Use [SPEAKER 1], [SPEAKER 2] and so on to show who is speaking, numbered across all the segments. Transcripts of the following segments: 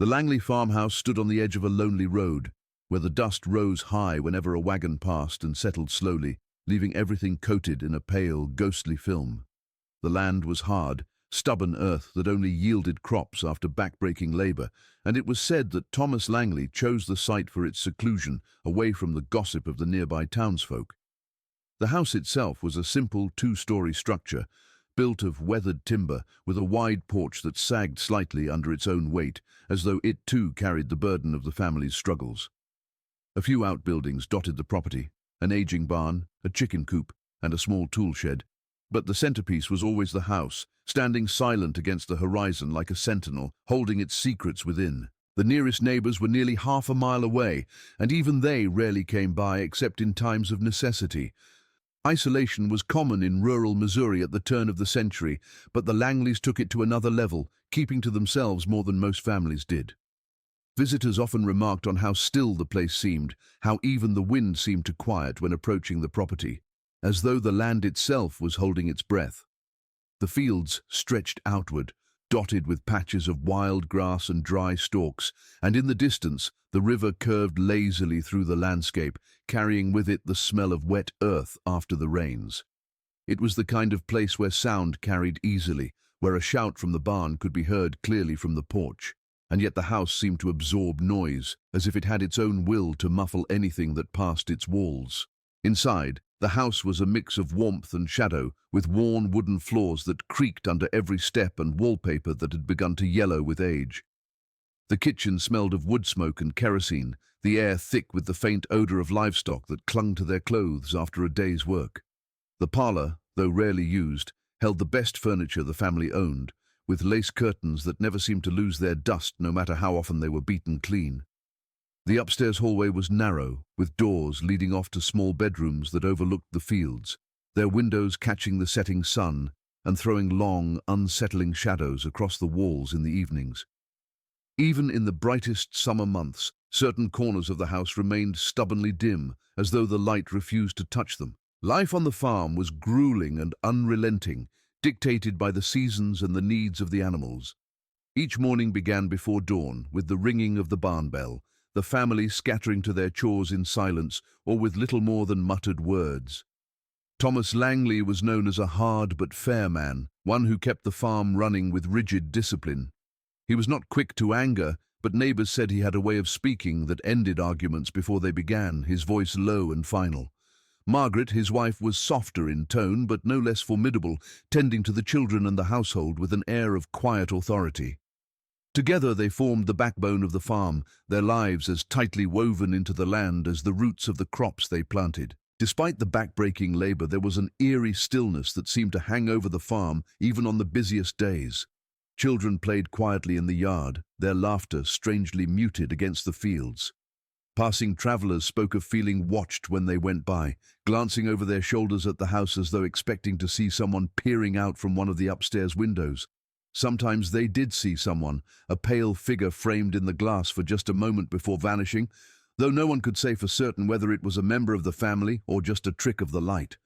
[SPEAKER 1] The Langley farmhouse stood on the edge of a lonely road, where the dust rose high whenever a wagon passed and settled slowly, leaving everything coated in a pale, ghostly film. The land was hard, stubborn earth that only yielded crops after backbreaking labor, and it was said that Thomas Langley chose the site for its seclusion, away from the gossip of the nearby townsfolk. The house itself was a simple two-story structure, built of weathered timber, with a wide porch that sagged slightly under its own weight, as though it too carried the burden of the family's struggles. A few outbuildings dotted the property, an aging barn, a chicken coop, and a small tool shed. But the centerpiece was always the house, standing silent against the horizon like a sentinel, holding its secrets within. The nearest neighbors were nearly half a mile away, and even they rarely came by except in times of necessity. Isolation was common in rural Missouri at the turn of the century, but the Langleys took it to another level, keeping to themselves more than most families did. Visitors often remarked on how still the place seemed, how even the wind seemed to quiet when approaching the property, as though the land itself was holding its breath. The fields stretched outward, dotted with patches of wild grass and dry stalks, and in the distance the river curved lazily through the landscape, carrying with it the smell of wet earth after the rains. It was the kind of place where sound carried easily, where a shout from the barn could be heard clearly from the porch, and yet the house seemed to absorb noise, as if it had its own will to muffle anything that passed its walls. Inside, the house was a mix of warmth and shadow, with worn wooden floors that creaked under every step and wallpaper that had begun to yellow with age. The kitchen smelled of wood smoke and kerosene, the air thick with the faint odor of livestock that clung to their clothes after a day's work. The parlor, though rarely used, held the best furniture the family owned, with lace curtains that never seemed to lose their dust no matter how often they were beaten clean. The upstairs hallway was narrow, with doors leading off to small bedrooms that overlooked the fields, their windows catching the setting sun and throwing long, unsettling shadows across the walls in the evenings. Even in the brightest summer months, certain corners of the house remained stubbornly dim, as though the light refused to touch them. Life on the farm was grueling and unrelenting, dictated by the seasons and the needs of the animals. Each morning began before dawn, with the ringing of the barn bell, the family scattering to their chores in silence or with little more than muttered words. Thomas Langley was known as a hard but fair man, one who kept the farm running with rigid discipline. He was not quick to anger, but neighbors said he had a way of speaking that ended arguments before they began, his voice low and final. Margaret, his wife, was softer in tone but no less formidable, tending to the children and the household with an air of quiet authority. Together they formed the backbone of the farm, their lives as tightly woven into the land as the roots of the crops they planted. Despite the backbreaking labor, there was an eerie stillness that seemed to hang over the farm even on the busiest days. Children played quietly in the yard, their laughter strangely muted against the fields. Passing travelers spoke of feeling watched when they went by, glancing over their shoulders at the house as though expecting to see someone peering out from one of the upstairs windows. Sometimes they did see someone, a pale figure framed in the glass for just a moment before vanishing, though no one could say for certain whether it was a member of the family or just a trick of the light.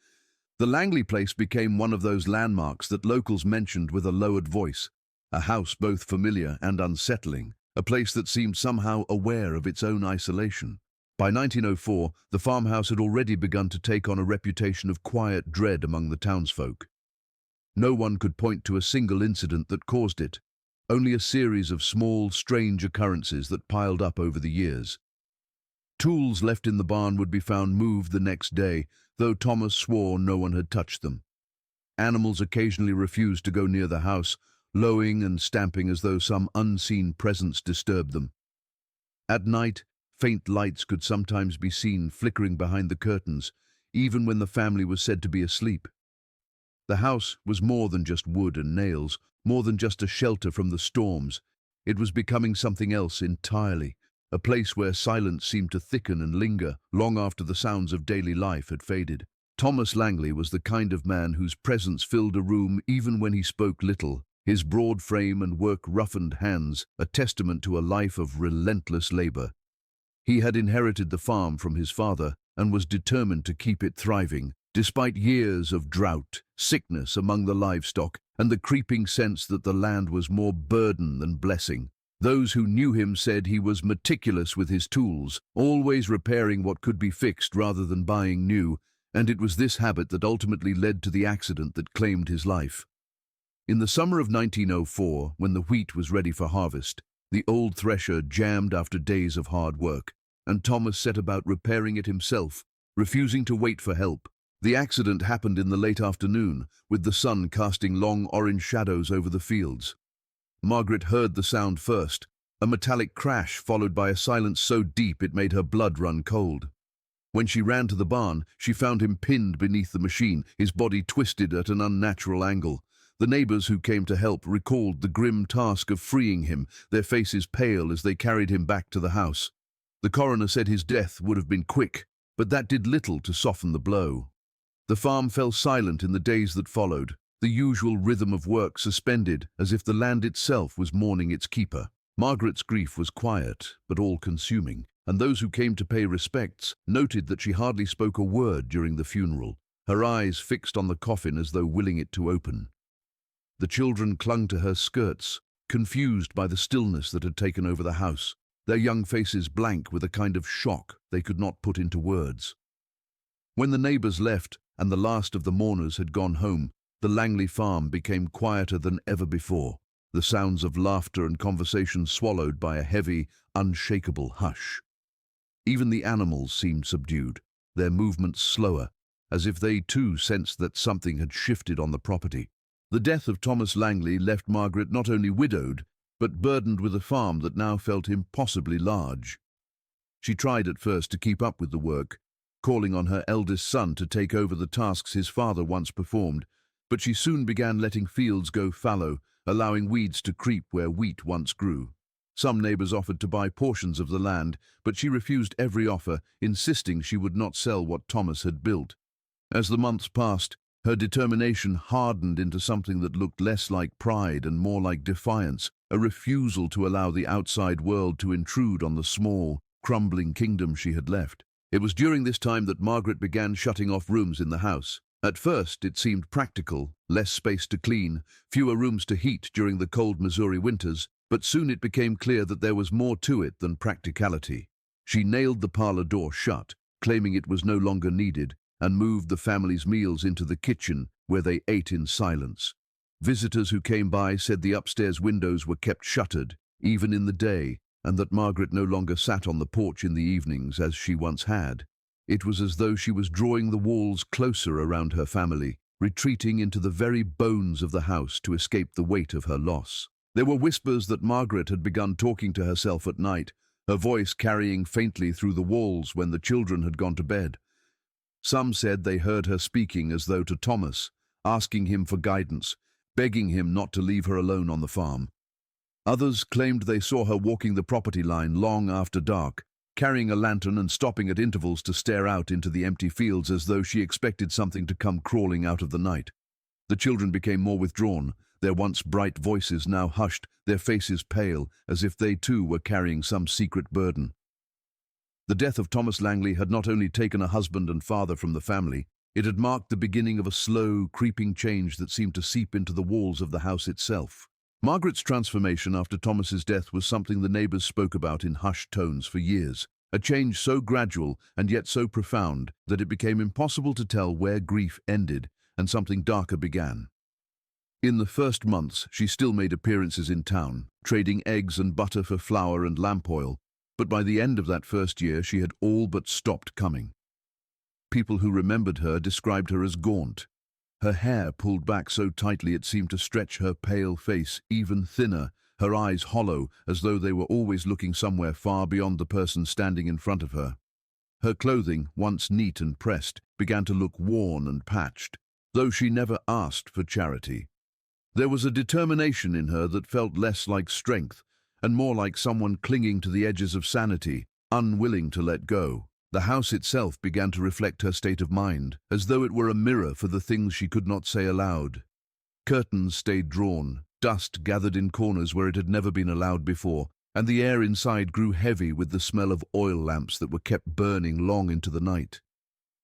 [SPEAKER 1] The Langley place became one of those landmarks that locals mentioned with a lowered voice, a house both familiar and unsettling, a place that seemed somehow aware of its own isolation. By 1904, the farmhouse had already begun to take on a reputation of quiet dread among the townsfolk. No one could point to a single incident that caused it, only a series of small, strange occurrences that piled up over the years. Tools left in the barn would be found moved the next day, though Thomas swore no one had touched them. Animals occasionally refused to go near the house, lowing and stamping as though some unseen presence disturbed them. At night, faint lights could sometimes be seen flickering behind the curtains, even when the family was said to be asleep. The house was more than just wood and nails, more than just a shelter from the storms. It was becoming something else entirely, a place where silence seemed to thicken and linger long after the sounds of daily life had faded. Thomas Langley was the kind of man whose presence filled a room even when he spoke little, his broad frame and work-roughened hands a testament to a life of relentless labor. He had inherited the farm from his father and was determined to keep it thriving, despite years of drought, sickness among the livestock, and the creeping sense that the land was more burden than blessing. Those who knew him said he was meticulous with his tools, always repairing what could be fixed rather than buying new, and it was this habit that ultimately led to the accident that claimed his life. In the summer of 1904, when the wheat was ready for harvest, the old thresher jammed after days of hard work, and Thomas set about repairing it himself, refusing to wait for help. The accident happened in the late afternoon, with the sun casting long orange shadows over the fields. Margaret heard the sound first, a metallic crash followed by a silence so deep it made her blood run cold. When she ran to the barn, she found him pinned beneath the machine, his body twisted at an unnatural angle. The neighbors who came to help recalled the grim task of freeing him, their faces pale as they carried him back to the house. The coroner said his death would have been quick, but that did little to soften the blow. The farm fell silent in the days that followed, the usual rhythm of work suspended as if the land itself was mourning its keeper. Margaret's grief was quiet, but all-consuming, and those who came to pay respects noted that she hardly spoke a word during the funeral, her eyes fixed on the coffin as though willing it to open. The children clung to her skirts, confused by the stillness that had taken over the house, their young faces blank with a kind of shock they could not put into words. When the neighbors left and the last of the mourners had gone home, the Langley farm became quieter than ever before, the sounds of laughter and conversation swallowed by a heavy, unshakable hush. Even the animals seemed subdued, their movements slower, as if they too sensed that something had shifted on the property. The death of Thomas Langley left Margaret not only widowed, but burdened with a farm that now felt impossibly large. She tried at first to keep up with the work, calling on her eldest son to take over the tasks his father once performed, but she soon began letting fields go fallow, allowing weeds to creep where wheat once grew. Some neighbors offered to buy portions of the land, but she refused every offer, insisting she would not sell what Thomas had built. As the months passed, her determination hardened into something that looked less like pride and more like defiance, a refusal to allow the outside world to intrude on the small, crumbling kingdom she had left. It was during this time that Margaret began shutting off rooms in the house. At first, it seemed practical, less space to clean, fewer rooms to heat during the cold Missouri winters, but soon it became clear that there was more to it than practicality. She nailed the parlor door shut, claiming it was no longer needed, and moved the family's meals into the kitchen, where they ate in silence. Visitors who came by said the upstairs windows were kept shuttered, even in the day, and that Margaret no longer sat on the porch in the evenings as she once had. It was as though she was drawing the walls closer around her family, retreating into the very bones of the house to escape the weight of her loss. There were whispers that Margaret had begun talking to herself at night, her voice carrying faintly through the walls when the children had gone to bed. Some said they heard her speaking as though to Thomas, asking him for guidance, begging him not to leave her alone on the farm. Others claimed they saw her walking the property line long after dark, carrying a lantern and stopping at intervals to stare out into the empty fields as though she expected something to come crawling out of the night. The children became more withdrawn, their once bright voices now hushed, their faces pale, as if they too were carrying some secret burden. The death of Thomas Langley had not only taken a husband and father from the family, it had marked the beginning of a slow, creeping change that seemed to seep into the walls of the house itself. Margaret's transformation after Thomas's death was something the neighbors spoke about in hushed tones for years, a change so gradual and yet so profound that it became impossible to tell where grief ended and something darker began. In the first months, she still made appearances in town, trading eggs and butter for flour and lamp oil, but by the end of that first year she had all but stopped coming. People who remembered her described her as gaunt, her hair pulled back so tightly it seemed to stretch her pale face even thinner, her eyes hollow as though they were always looking somewhere far beyond the person standing in front of her. Her clothing, once neat and pressed, began to look worn and patched, though she never asked for charity. There was a determination in her that felt less like strength and more like someone clinging to the edges of sanity, unwilling to let go. The house itself began to reflect her state of mind, as though it were a mirror for the things she could not say aloud. Curtains stayed drawn, dust gathered in corners where it had never been allowed before, and the air inside grew heavy with the smell of oil lamps that were kept burning long into the night.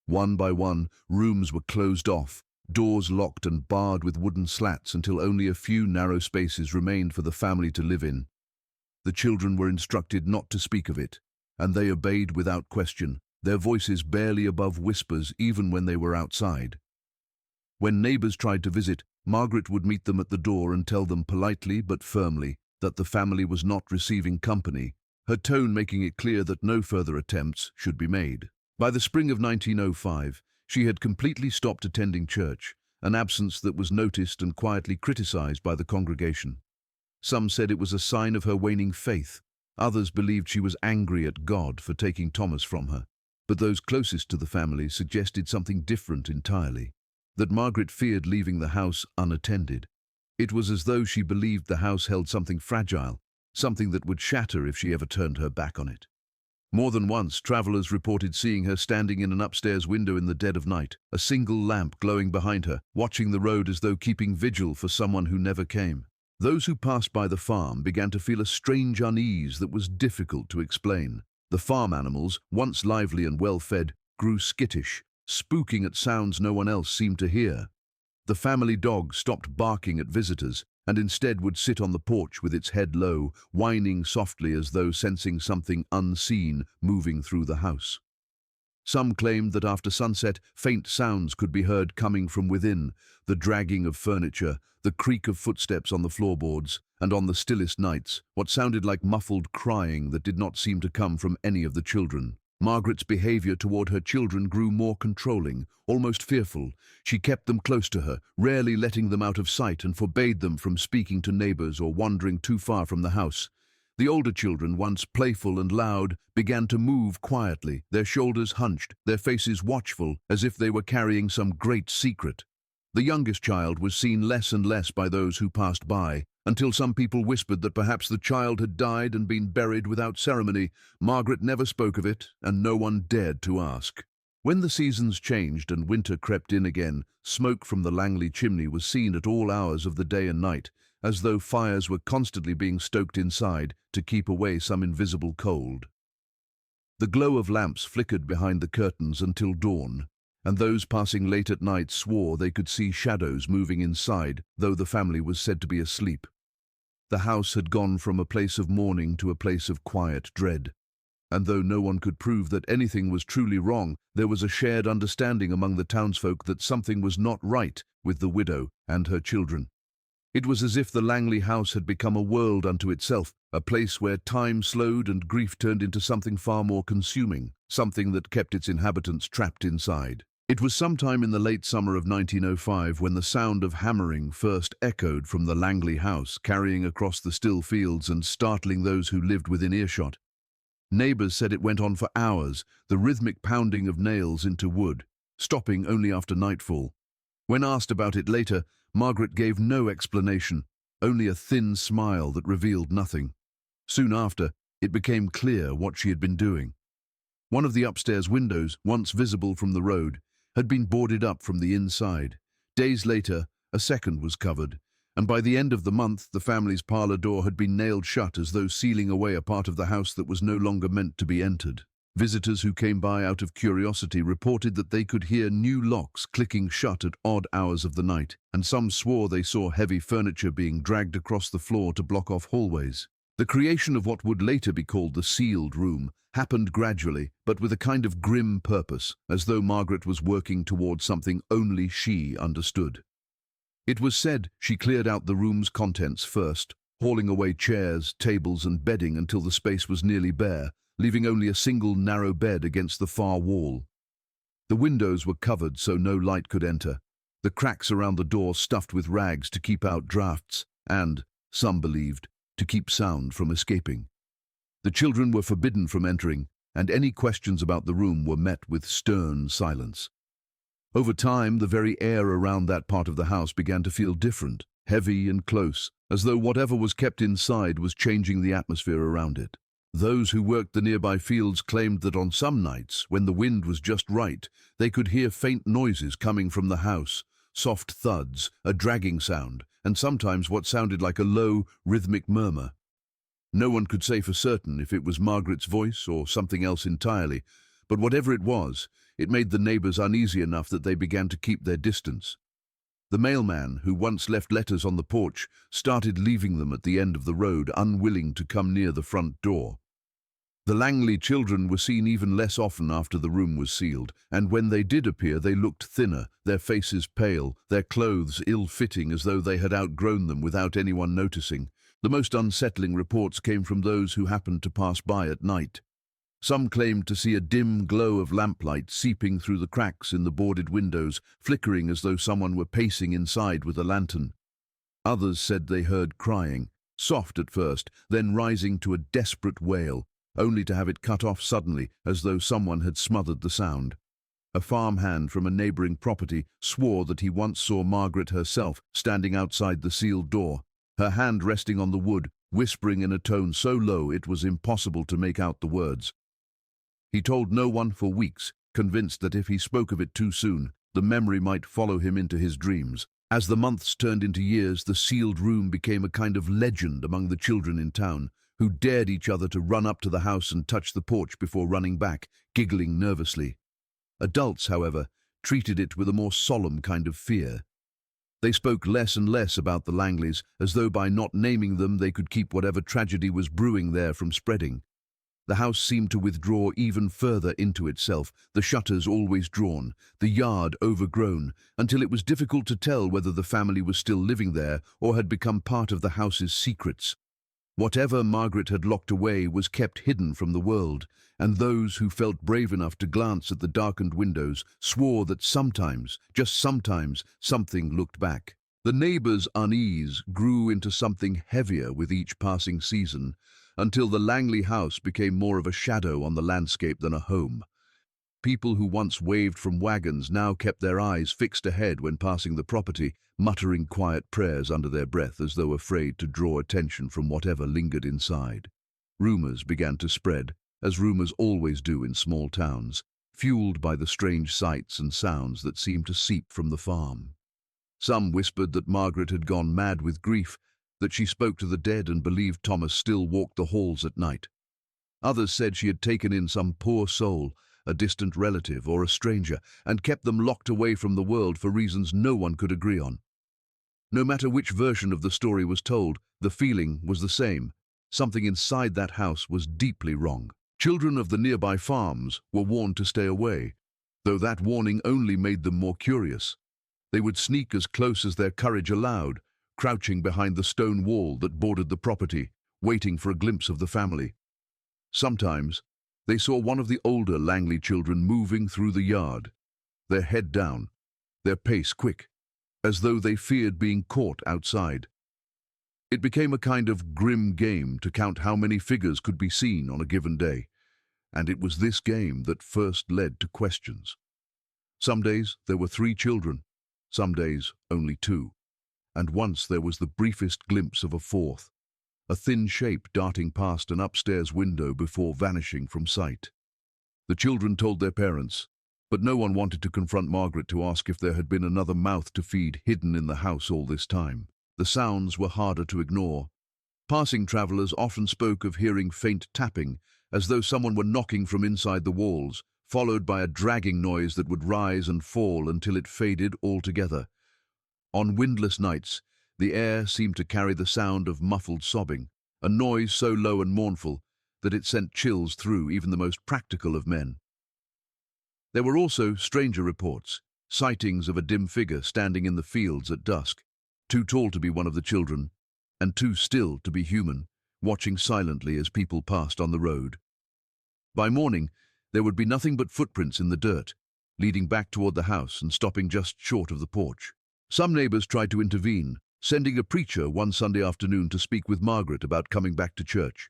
[SPEAKER 1] One by one, rooms were closed off, doors locked and barred with wooden slats until only a few narrow spaces remained for the family to live in. The children were instructed not to speak of it, and they obeyed without question, their voices barely above whispers even when they were outside. When neighbors tried to visit, Margaret would meet them at the door and tell them politely but firmly that the family was not receiving company, her tone making it clear that no further attempts should be made. By the spring of 1905, she had completely stopped attending church, an absence that was noticed and quietly criticized by the congregation. Some said it was a sign of her waning faith. Others believed she was angry at God for taking Thomas from her. But those closest to the family suggested something different entirely, that Margaret feared leaving the house unattended. It was as though she believed the house held something fragile, something that would shatter if she ever turned her back on it. More than once, travelers reported seeing her standing in an upstairs window in the dead of night, a single lamp glowing behind her, watching the road as though keeping vigil for someone who never came. Those who passed by the farm began to feel a strange unease that was difficult to explain. The farm animals, once lively and well-fed, grew skittish, spooking at sounds no one else seemed to hear. The family dog stopped barking at visitors and instead would sit on the porch with its head low, whining softly as though sensing something unseen moving through the house. Some claimed that after sunset, faint sounds could be heard coming from within, the dragging of furniture, the creak of footsteps on the floorboards, and on the stillest nights, what sounded like muffled crying that did not seem to come from any of the children. Margaret's behavior toward her children grew more controlling, almost fearful. She kept them close to her, rarely letting them out of sight, and forbade them from speaking to neighbors or wandering too far from the house. The older children, once playful and loud, began to move quietly, their shoulders hunched, their faces watchful, as if they were carrying some great secret. The youngest child was seen less and less by those who passed by, until some people whispered that perhaps the child had died and been buried without ceremony. Margaret never spoke of it, and no one dared to ask. When the seasons changed and winter crept in again, smoke from the Langley chimney was seen at all hours of the day and night, as though fires were constantly being stoked inside to keep away some invisible cold. The glow of lamps flickered behind the curtains until dawn, and those passing late at night swore they could see shadows moving inside, though the family was said to be asleep. The house had gone from a place of mourning to a place of quiet dread, and though no one could prove that anything was truly wrong, there was a shared understanding among the townsfolk that something was not right with the widow and her children. It was as if the Langley house had become a world unto itself, a place where time slowed and grief turned into something far more consuming, something that kept its inhabitants trapped inside. It was sometime in the late summer of 1905 when the sound of hammering first echoed from the Langley house, carrying across the still fields and startling those who lived within earshot. Neighbors said it went on for hours, the rhythmic pounding of nails into wood, stopping only after nightfall. When asked about it later, Margaret gave no explanation, only a thin smile that revealed nothing. Soon after, it became clear what she had been doing. One of the upstairs windows, once visible from the road, had been boarded up from the inside. Days later, a second was covered, and by the end of the month, the family's parlor door had been nailed shut as though sealing away a part of the house that was no longer meant to be entered. Visitors who came by out of curiosity reported that they could hear new locks clicking shut at odd hours of the night, and some swore they saw heavy furniture being dragged across the floor to block off hallways. The creation of what would later be called the sealed room happened gradually, but with a kind of grim purpose, as though Margaret was working towards something only she understood. It was said she cleared out the room's contents first, hauling away chairs, tables, and bedding until the space was nearly bare, leaving only a single narrow bed against the far wall. The windows were covered so no light could enter, the cracks around the door stuffed with rags to keep out drafts and, some believed, to keep sound from escaping. The children were forbidden from entering, and any questions about the room were met with stern silence. Over time, the very air around that part of the house began to feel different, heavy and close, as though whatever was kept inside was changing the atmosphere around it. Those who worked the nearby fields claimed that on some nights, when the wind was just right, they could hear faint noises coming from the house, soft thuds, a dragging sound, and sometimes what sounded like a low, rhythmic murmur. No one could say for certain if it was Margaret's voice or something else entirely, but whatever it was, it made the neighbors uneasy enough that they began to keep their distance. The mailman, who once left letters on the porch, started leaving them at the end of the road, unwilling to come near the front door. The Langley children were seen even less often after the room was sealed, and when they did appear they looked thinner, their faces pale, their clothes ill-fitting as though they had outgrown them without anyone noticing. The most unsettling reports came from those who happened to pass by at night. Some claimed to see a dim glow of lamplight seeping through the cracks in the boarded windows, flickering as though someone were pacing inside with a lantern. Others said they heard crying, soft at first, then rising to a desperate wail, only to have it cut off suddenly as though someone had smothered the sound. A farmhand from a neighbouring property swore that he once saw Margaret herself standing outside the sealed door, her hand resting on the wood, whispering in a tone so low it was impossible to make out the words. He told no one for weeks, convinced that if he spoke of it too soon, the memory might follow him into his dreams. As the months turned into years, the sealed room became a kind of legend among the children in town, who dared each other to run up to the house and touch the porch before running back, giggling nervously. Adults, however, treated it with a more solemn kind of fear. They spoke less and less about the Langleys, as though by not naming them they could keep whatever tragedy was brewing there from spreading. The house seemed to withdraw even further into itself, the shutters always drawn, the yard overgrown, until it was difficult to tell whether the family was still living there or had become part of the house's secrets. Whatever Margaret had locked away was kept hidden from the world, and those who felt brave enough to glance at the darkened windows swore that sometimes, just sometimes, something looked back. The neighbours' unease grew into something heavier with each passing season, until the Langley house became more of a shadow on the landscape than a home. People who once waved from wagons now kept their eyes fixed ahead when passing the property, muttering quiet prayers under their breath as though afraid to draw attention from whatever lingered inside. Rumours began to spread, as rumours always do in small towns, fueled by the strange sights and sounds that seemed to seep from the farm. Some whispered that Margaret had gone mad with grief, that she spoke to the dead and believed Thomas still walked the halls at night. Others said she had taken in some poor soul, a distant relative or a stranger, and kept them locked away from the world for reasons no one could agree on. No matter which version of the story was told, the feeling was the same. Something inside that house was deeply wrong. Children of the nearby farms were warned to stay away, though that warning only made them more curious. They would sneak as close as their courage allowed, crouching behind the stone wall that bordered the property, waiting for a glimpse of the family. Sometimes, they saw one of the older Langley children moving through the yard, their head down, their pace quick, as though they feared being caught outside. It became a kind of grim game to count how many figures could be seen on a given day, and it was this game that first led to questions. Some days there were 3 children, some days only 2, and once there was the briefest glimpse of a 4th, a thin shape darting past an upstairs window before vanishing from sight. The children told their parents, but no one wanted to confront Margaret to ask if there had been another mouth to feed hidden in the house all this time. The sounds were harder to ignore. Passing travellers often spoke of hearing faint tapping, as though someone were knocking from inside the walls, followed by a dragging noise that would rise and fall until it faded altogether. On windless nights, the air seemed to carry the sound of muffled sobbing, a noise so low and mournful that it sent chills through even the most practical of men. There were also stranger reports, sightings of a dim figure standing in the fields at dusk, too tall to be one of the children, and too still to be human, watching silently as people passed on the road. By morning, there would be nothing but footprints in the dirt, leading back toward the house and stopping just short of the porch. Some neighbours tried to intervene, sending a preacher one Sunday afternoon to speak with Margaret about coming back to church.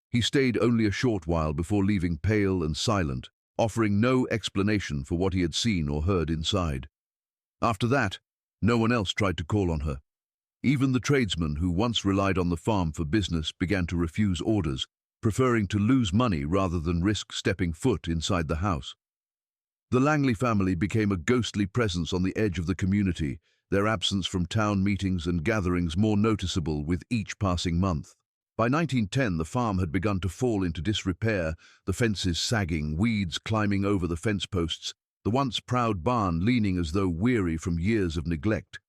[SPEAKER 1] He stayed only a short while before leaving pale and silent, offering no explanation for what he had seen or heard inside. After that, no one else tried to call on her. Even the tradesmen who once relied on the farm for business began to refuse orders, preferring to lose money rather than risk stepping foot inside the house. The Langley family became a ghostly presence on the edge of the community, their absence from town meetings and gatherings more noticeable with each passing month. By 1910, the farm had begun to fall into disrepair, the fences sagging, weeds climbing over the fence posts, the once proud barn leaning as though weary from years of neglect.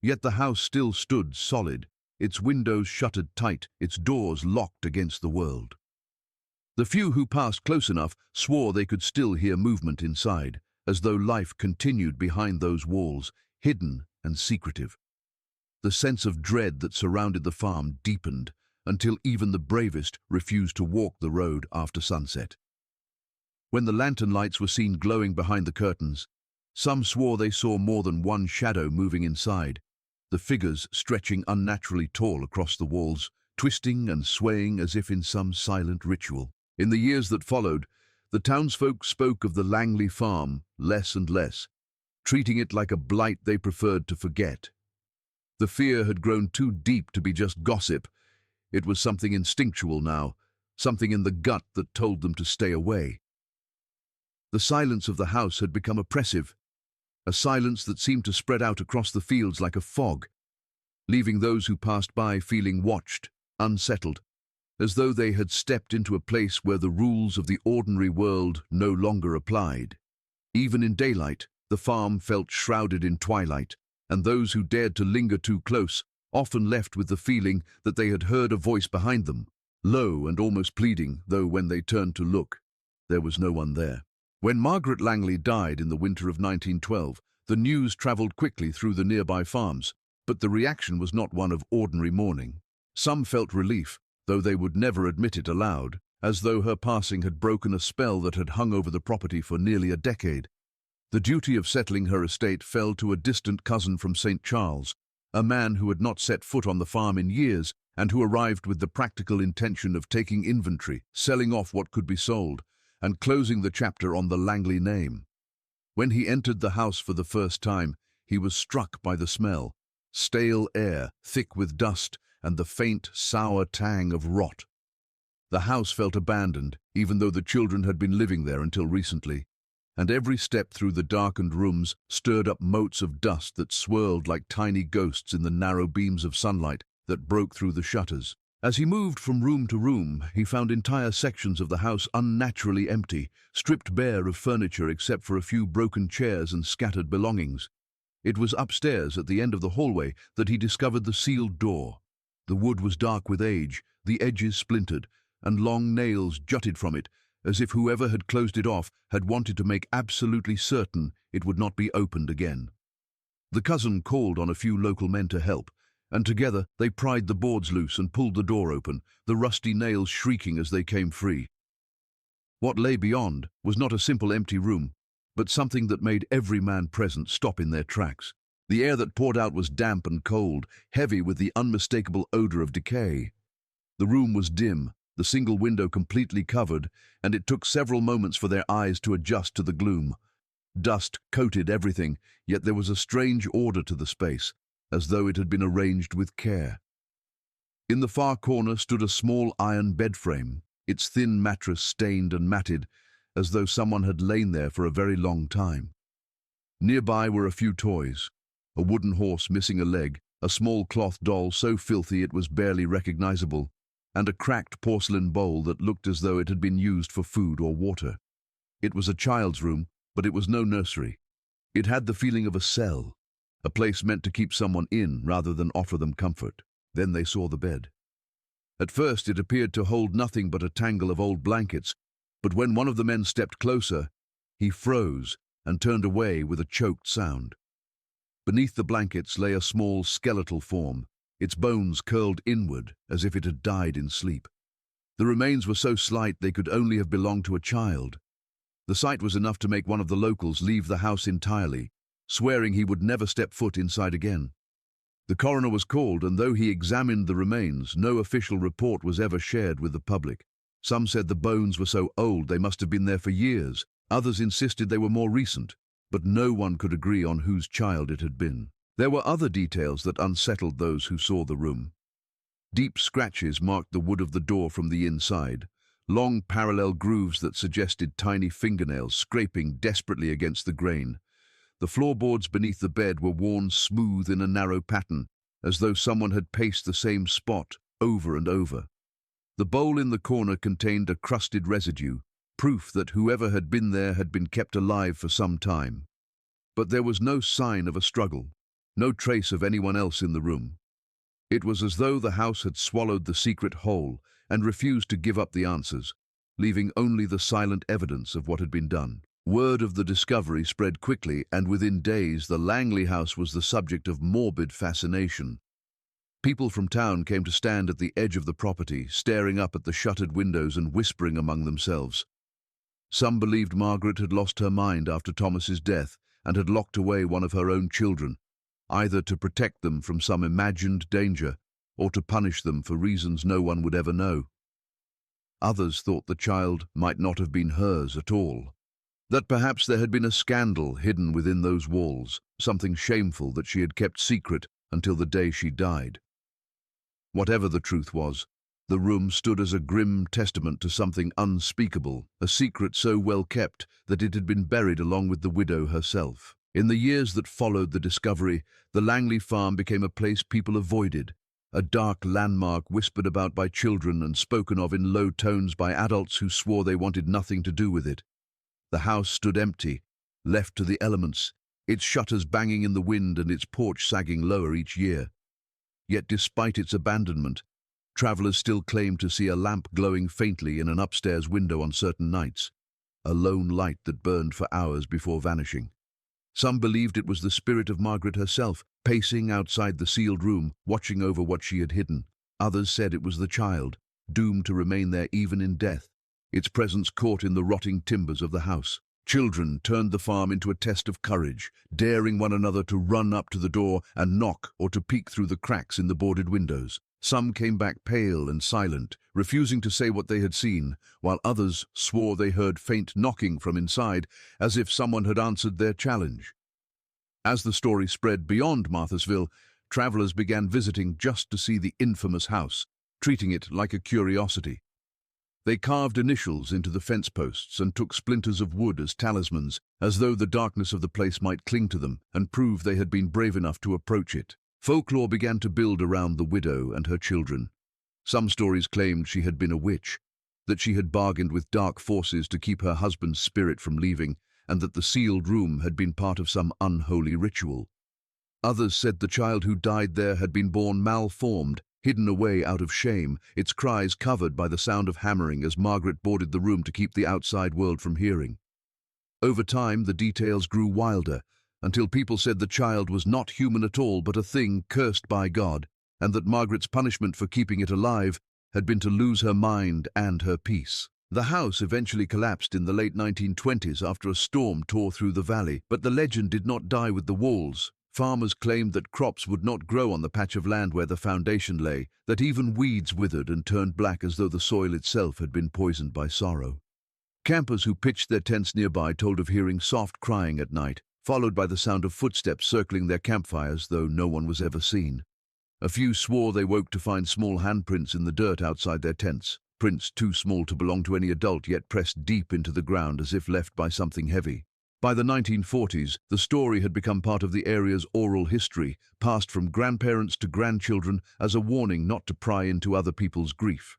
[SPEAKER 1] Yet the house still stood solid, its windows shuttered tight, its doors locked against the world. The few who passed close enough swore they could still hear movement inside, as though life continued behind those walls, hidden and secretive. The sense of dread that surrounded the farm deepened until even the bravest refused to walk the road after sunset. When the lantern lights were seen glowing behind the curtains, some swore they saw more than one shadow moving inside, the figures stretching unnaturally tall across the walls, twisting and swaying as if in some silent ritual. In the years that followed, the townsfolk spoke of the Langley farm less and less, treating it like a blight they preferred to forget. The fear had grown too deep to be just gossip. It was something instinctual now, something in the gut that told them to stay away. The silence of the house had become oppressive, a silence that seemed to spread out across the fields like a fog, leaving those who passed by feeling watched, unsettled, as though they had stepped into a place where the rules of the ordinary world no longer applied. Even in daylight, the farm felt shrouded in twilight, and those who dared to linger too close often left with the feeling that they had heard a voice behind them, low and almost pleading, though when they turned to look, there was no one there. When Margaret Langley died in the winter of 1912, the news travelled quickly through the nearby farms, but the reaction was not one of ordinary mourning. Some felt relief, though they would never admit it aloud, as though her passing had broken a spell that had hung over the property for nearly a decade. The duty of settling her estate fell to a distant cousin from St. Charles, a man who had not set foot on the farm in years and who arrived with the practical intention of taking inventory, selling off what could be sold, and closing the chapter on the Langley name. When he entered the house for the first time, he was struck by the smell, stale air, thick with dust, and the faint, sour tang of rot. The house felt abandoned, even though the children had been living there until recently, and every step through the darkened rooms stirred up motes of dust that swirled like tiny ghosts in the narrow beams of sunlight that broke through the shutters. As he moved from room to room, he found entire sections of the house unnaturally empty, stripped bare of furniture except for a few broken chairs and scattered belongings. It was upstairs at the end of the hallway that he discovered the sealed door. The wood was dark with age, the edges splintered, and long nails jutted from it, as if whoever had closed it off had wanted to make absolutely certain it would not be opened again. The cousin called on a few local men to help, and together they pried the boards loose and pulled the door open, the rusty nails shrieking as they came free. What lay beyond was not a simple empty room, but something that made every man present stop in their tracks. The air that poured out was damp and cold, heavy with the unmistakable odor of decay. The room was dim, the single window completely covered, and it took several moments for their eyes to adjust to the gloom. Dust coated everything, yet there was a strange order to the space, as though it had been arranged with care. In the far corner stood a small iron bed frame, its thin mattress stained and matted, as though someone had lain there for a very long time. Nearby were a few toys, a wooden horse missing a leg, a small cloth doll so filthy it was barely recognizable, and a cracked porcelain bowl that looked as though it had been used for food or water. It was a child's room, but it was no nursery. It had the feeling of a cell, a place meant to keep someone in rather than offer them comfort. Then they saw the bed. At first it appeared to hold nothing but a tangle of old blankets, but when one of the men stepped closer, he froze and turned away with a choked sound. Beneath the blankets lay a small skeletal form, its bones curled inward as if it had died in sleep. The remains were so slight they could only have belonged to a child. The sight was enough to make one of the locals leave the house entirely, swearing he would never step foot inside again. The coroner was called, and though he examined the remains, no official report was ever shared with the public. Some said the bones were so old they must have been there for years. Others insisted they were more recent, but no one could agree on whose child it had been. There were other details that unsettled those who saw the room. Deep scratches marked the wood of the door from the inside, long parallel grooves that suggested tiny fingernails scraping desperately against the grain. The floorboards beneath the bed were worn smooth in a narrow pattern, as though someone had paced the same spot over and over. The bowl in the corner contained a crusted residue, proof that whoever had been there had been kept alive for some time. But there was no sign of a struggle. No trace of anyone else in the room. It was as though the house had swallowed the secret whole and refused to give up the answers, leaving only the silent evidence of what had been done. Word of the discovery spread quickly, and within days the Langley house was the subject of morbid fascination. People from town came to stand at the edge of the property, staring up at the shuttered windows and whispering among themselves. Some believed Margaret had lost her mind after Thomas's death and had locked away one of her own children, either to protect them from some imagined danger or to punish them for reasons no one would ever know. Others thought the child might not have been hers at all, that perhaps there had been a scandal hidden within those walls, something shameful that she had kept secret until the day she died. Whatever the truth was, the room stood as a grim testament to something unspeakable, a secret so well kept that it had been buried along with the widow herself. In the years that followed the discovery, the Langley farm became a place people avoided, a dark landmark whispered about by children and spoken of in low tones by adults who swore they wanted nothing to do with it. The house stood empty, left to the elements, its shutters banging in the wind and its porch sagging lower each year. Yet despite its abandonment, travelers still claimed to see a lamp glowing faintly in an upstairs window on certain nights, a lone light that burned for hours before vanishing. Some believed it was the spirit of Margaret herself, pacing outside the sealed room, watching over what she had hidden. Others said it was the child, doomed to remain there even in death, its presence caught in the rotting timbers of the house. Children turned the farm into a test of courage, daring one another to run up to the door and knock or to peek through the cracks in the boarded windows. Some came back pale and silent, refusing to say what they had seen, while others swore they heard faint knocking from inside, as if someone had answered their challenge. As the story spread beyond Marthasville, travelers began visiting just to see the infamous house, treating it like a curiosity. They carved initials into the fence posts and took splinters of wood as talismans, as though the darkness of the place might cling to them and prove they had been brave enough to approach it. Folklore began to build around the widow and her children. Some stories claimed she had been a witch, that she had bargained with dark forces to keep her husband's spirit from leaving, and that the sealed room had been part of some unholy ritual. Others said the child who died there had been born malformed, hidden away out of shame, its cries covered by the sound of hammering as Margaret boarded the room to keep the outside world from hearing. Over time, the details grew wilder, until people said the child was not human at all but a thing cursed by God, and that Margaret's punishment for keeping it alive had been to lose her mind and her peace. The house eventually collapsed in the late 1920s after a storm tore through the valley, but the legend did not die with the walls. Farmers claimed that crops would not grow on the patch of land where the foundation lay, that even weeds withered and turned black as though the soil itself had been poisoned by sorrow. Campers who pitched their tents nearby told of hearing soft crying at night, followed by the sound of footsteps circling their campfires, though no one was ever seen. A few swore they woke to find small handprints in the dirt outside their tents, prints too small to belong to any adult yet pressed deep into the ground as if left by something heavy. By the 1940s, the story had become part of the area's oral history, passed from grandparents to grandchildren as a warning not to pry into other people's grief.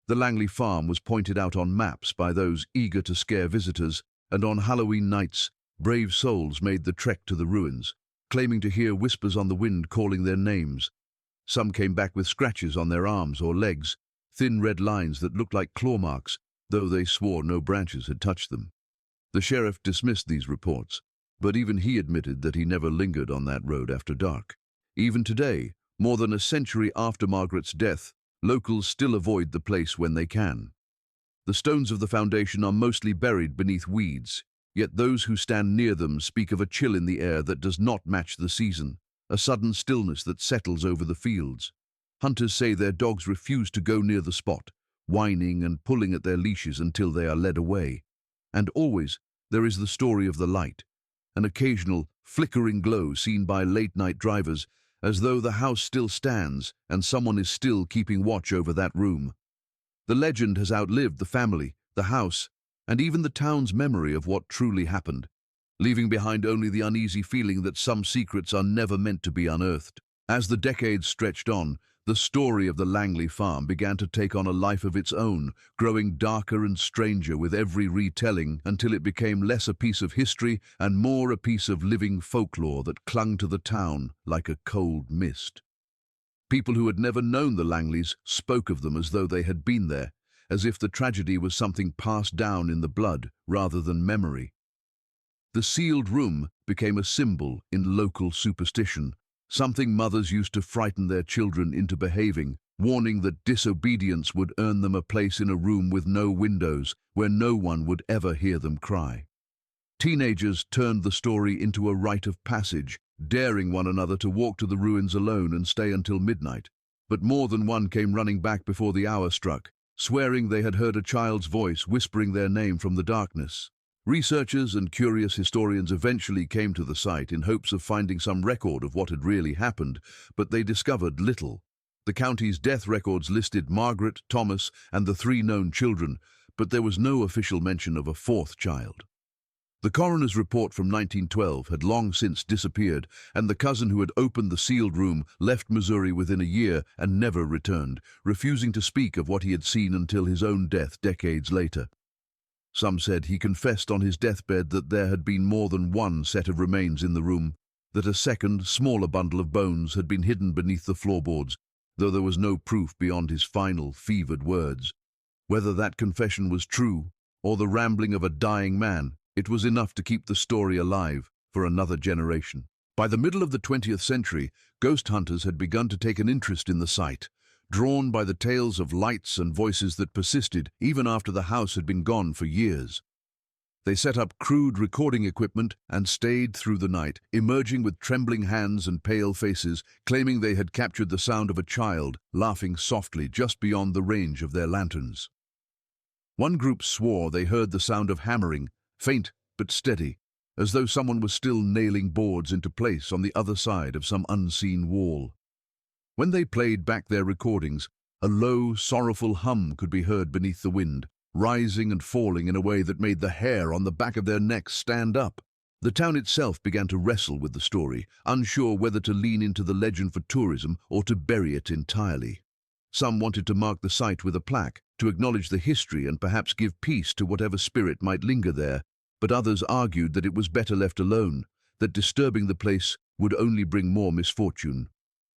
[SPEAKER 1] The Langley farm was pointed out on maps by those eager to scare visitors, and on Halloween nights, brave souls made the trek to the ruins, claiming to hear whispers on the wind calling their names. Some came back with scratches on their arms or legs, thin red lines that looked like claw marks, though they swore no branches had touched them. The sheriff dismissed these reports, but even he admitted that he never lingered on that road after dark. Even today, more than a century after Margaret's death, locals still avoid the place when they can. The stones of the foundation are mostly buried beneath weeds, yet those who stand near them speak of a chill in the air that does not match the season, a sudden stillness that settles over the fields. Hunters say their dogs refuse to go near the spot, whining and pulling at their leashes until they are led away. And always, there is the story of the light, an occasional flickering glow seen by late-night drivers, as though the house still stands and someone is still keeping watch over that room. The legend has outlived the family, the house, and even the town's memory of what truly happened, leaving behind only the uneasy feeling that some secrets are never meant to be unearthed. As the decades stretched on, The story of the Langley farm began to take on a life of its own, growing darker and stranger with every retelling until it became less a piece of history and more a piece of living folklore that clung to the town like a cold mist. People who had never known the Langleys spoke of them as though they had been there, as if the tragedy was something passed down in the blood rather than memory. The sealed room became a symbol in local superstition, something mothers used to frighten their children into behaving, warning that disobedience would earn them a place in a room with no windows, where no one would ever hear them cry. Teenagers turned the story into a rite of passage, daring one another to walk to the ruins alone and stay until midnight. But more than one came running back before the hour struck, swearing they had heard a child's voice whispering their name from the darkness. Researchers and curious historians eventually came to the site in hopes of finding some record of what had really happened, but they discovered little. The county's death records listed Margaret, Thomas, and the 3 known children, but there was no official mention of a 4th child. The coroner's report from 1912 had long since disappeared, and the cousin who had opened the sealed room left Missouri within a year and never returned, refusing to speak of what he had seen until his own death decades later. Some said he confessed on his deathbed that there had been more than one set of remains in the room, that a second, smaller bundle of bones had been hidden beneath the floorboards, though there was no proof beyond his final, fevered words. Whether that confession was true, or the rambling of a dying man, it was enough to keep the story alive for another generation. By the middle of the 20th century, ghost hunters had begun to take an interest in the site, drawn by the tales of lights and voices that persisted even after the house had been gone for years. They set up crude recording equipment and stayed through the night, emerging with trembling hands and pale faces, claiming they had captured the sound of a child laughing softly just beyond the range of their lanterns. One group swore they heard the sound of hammering, faint but steady, as though someone was still nailing boards into place on the other side of some unseen wall. When they played back their recordings, a low, sorrowful hum could be heard beneath the wind, rising and falling in a way that made the hair on the back of their necks stand up. The town itself began to wrestle with the story, unsure whether to lean into the legend for tourism or to bury it entirely. Some wanted to mark the site with a plaque, to acknowledge the history and perhaps give peace to whatever spirit might linger there, but others argued that it was better left alone, that disturbing the place would only bring more misfortune.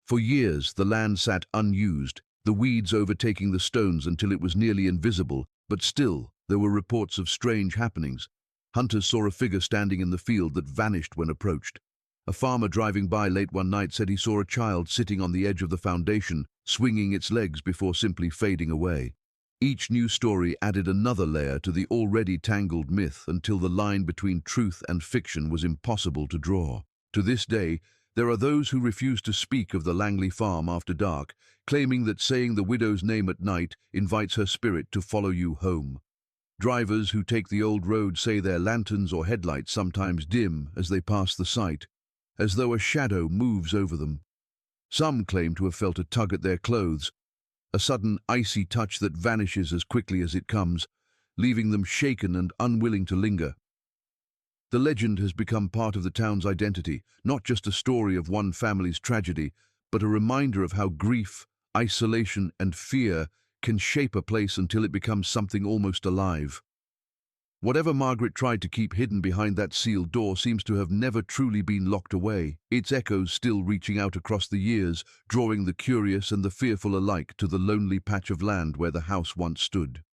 [SPEAKER 1] For years, the land sat unused, the weeds overtaking the stones until it was nearly invisible, but still, there were reports of strange happenings. Hunters saw a figure standing in the field that vanished when approached. A farmer driving by late one night said he saw a child sitting on the edge of the foundation, swinging its legs before simply fading away. Each new story added another layer to the already tangled myth until the line between truth and fiction was impossible to draw. To this day, there are those who refuse to speak of the Langley farm after dark, claiming that saying the widow's name at night invites her spirit to follow you home. Drivers who take the old road say their lanterns or headlights sometimes dim as they pass the site, as though a shadow moves over them. Some claim to have felt a tug at their clothes, a sudden icy touch that vanishes as quickly as it comes, leaving them shaken and unwilling to linger. The legend has become part of the town's identity, not just a story of one family's tragedy, but a reminder of how grief, isolation, and fear can shape a place until it becomes something almost alive. Whatever Margaret tried to keep hidden behind that sealed door seems to have never truly been locked away, its echoes still reaching out across the years, drawing the curious and the fearful alike to the lonely patch of land where the house once stood.